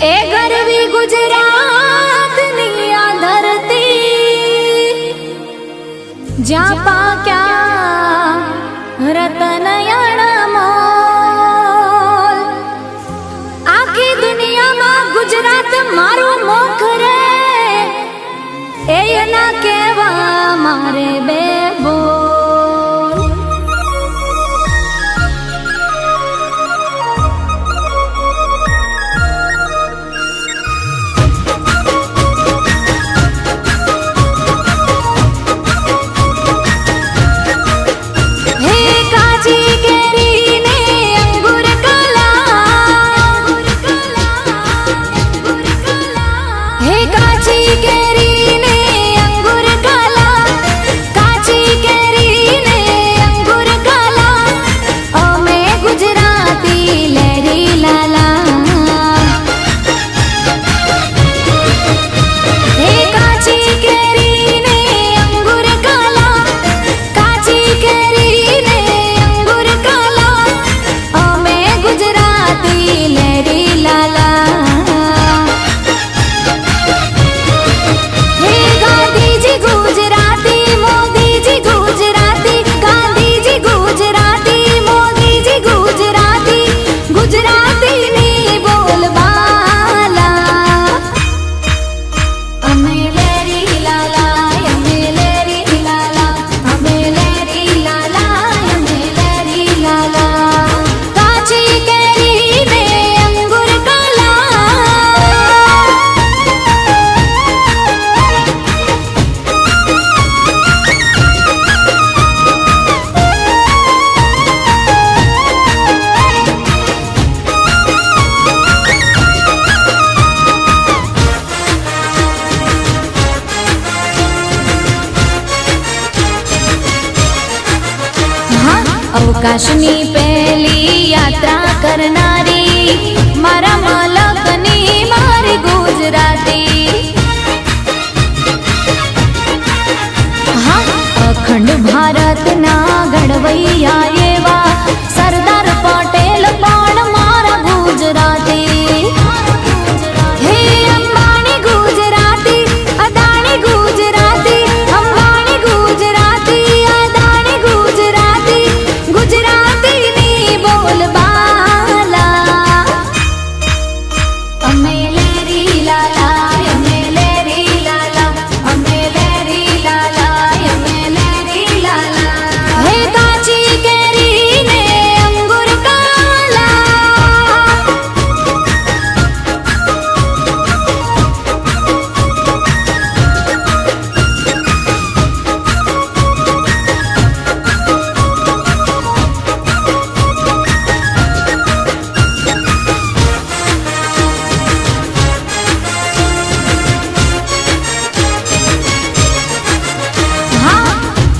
ए गरवी गुजरात नी आ धरती ज्या पाक्या रतन अणमोल आखी दुनिया में गुजरात मारू मोख रे ए ना केवा मारे बेबो अवकाशनी पहली यात्रा करनारी मारा मालकनी मारी गुजराती हाँ अखंड भारत ना घड़वैया एवा सरदार पटेल पण मारा गुजराती हे अंबानी गुजराती अदानी गुजराती अंबानी गुजराती अदानी गुजराती गुजराती नी बोल बाला अमे लेरी लाला अमे लेरी लाला अमे लेरी लाला अमे लेरी लाला हे काची केरी ने अंगूर काला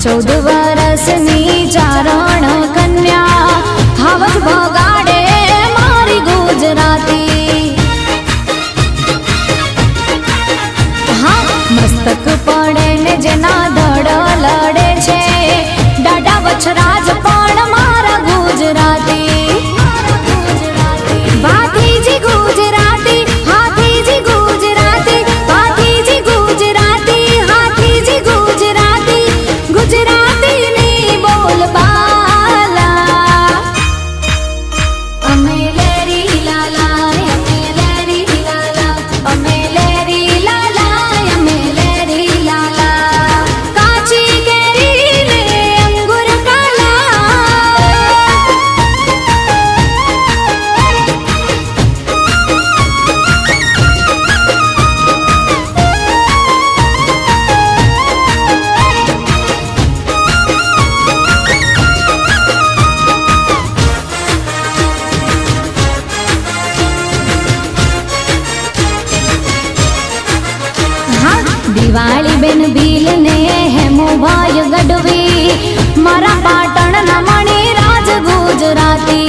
चौद वर्षनी चारण कन्या हावज भगाड़े मारी गुजराती हाँ मस्तक पड़े ने जेना धड़ लड़े छे डाडा वछराज पण मारा गुजराती भातीजी गुजराती हाथीजी गुजराती भातीजी गुजराती हाथीजी गुजराती गुजराती नी बोल बाला अमे लेरी लाला अमे लेरी लाला अमे लेरी लाला अमे लेरी लाला काची केरी ने अंगूर काला दिवाली बेन भील ने हेमू भाई गढ़वी मारा पाटण ना मणि राज गुजराती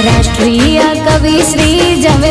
राष्ट्रीय कवि श्री जवे